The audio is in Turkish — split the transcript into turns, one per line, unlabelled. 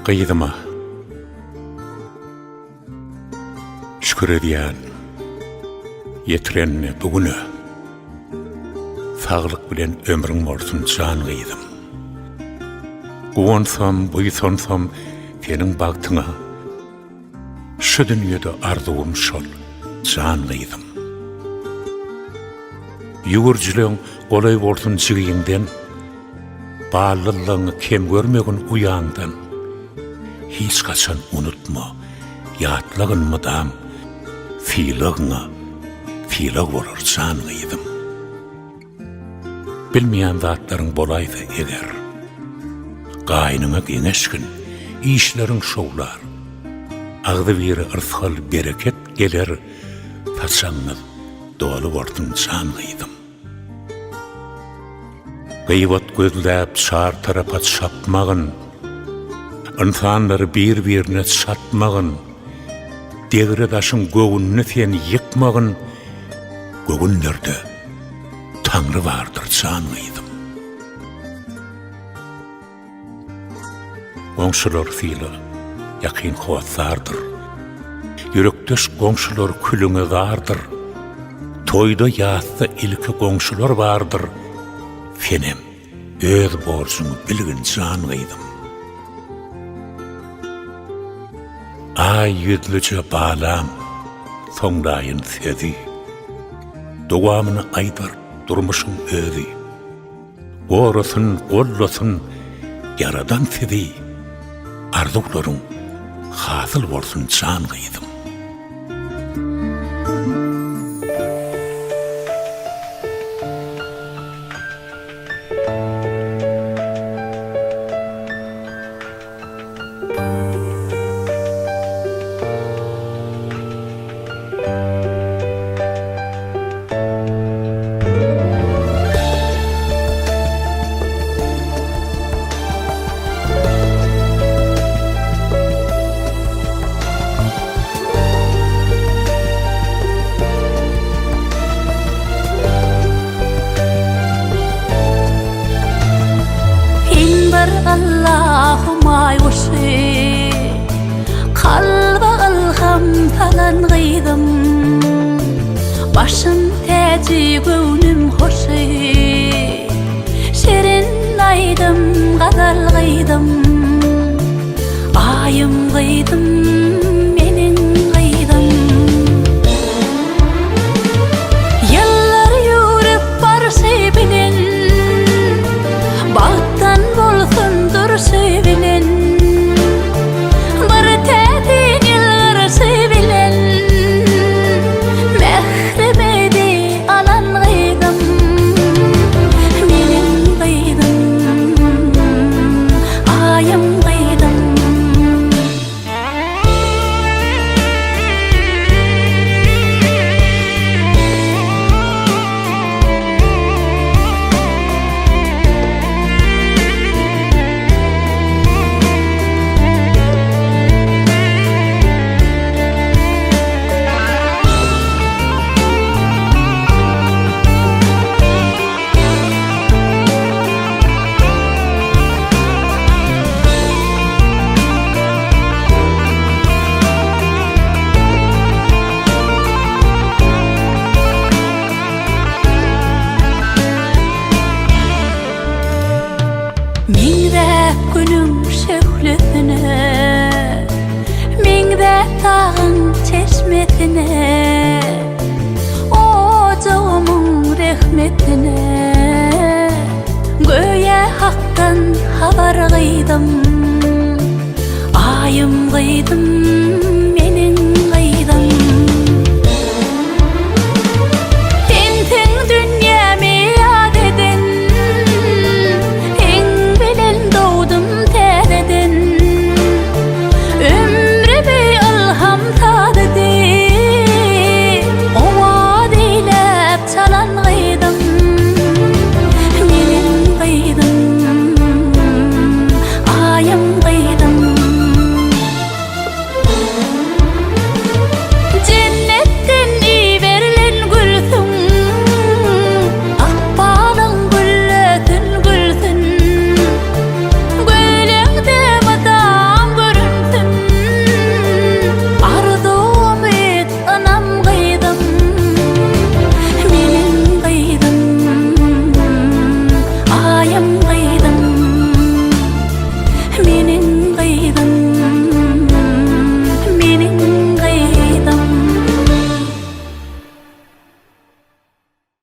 Gıydıma şükür ediyen yetirenine bugünü sağlık bilen ömrün olsun can gıydım. Guvansam, buysonsam senin baktına şu dünyada arzuum şol can gıydım. Yugurculuğun kolay olsun çiğinden, bağlılığını kem görmegin uyandan, hiç kaçan unutma, yatlığın mıdam, fiilığına, fiilıq olur can gıydım. Bilmeyen zatların bolaydı eger, gaynına geneşkin, işlerin şovlar, ağdı bir ırsal bereket gelir, taşanlı dolu ortun can gıydım. Gıybat gözläp şar tarafa çapmagın, insanları bir-birine çatmagın, degre taşın göğününü sen yıkmagın, göğünlerde Tanrı vardır can gıydım. Goňşular fiili yakin howatsardır. Yürekdeş goňşular külüňe gardyr. Toyda ýatsa ilki goňşular bardyr. Fenem öz borçuny bilgin can gıydım. Ay yüzlüce bağlam, soňdaýyn sezi. Dowamyny aýdar durmuşyň özi. Gorasyň, gollasyň, yaradan sezi. Arzuklaryň hasyl bolsun can gıydım.
Allahumma yuşi kalba alham falan gıydım, başım teci gönlüm hoşi şerin aydım gadal gıydım, ayım gıydım menin gıydım. Yıllar yürüp barşy bilen bağdan bolsundur sevilen, bir tätin ýyllar sevilen, mehremedi alan gıydım, menin gıydım, ayım gıydım. Mingde günüm şöhlesine, mingde tağın çeşmesine, ocağımın rehmetine, göğe haktan habar gıydım, ayım gıydım.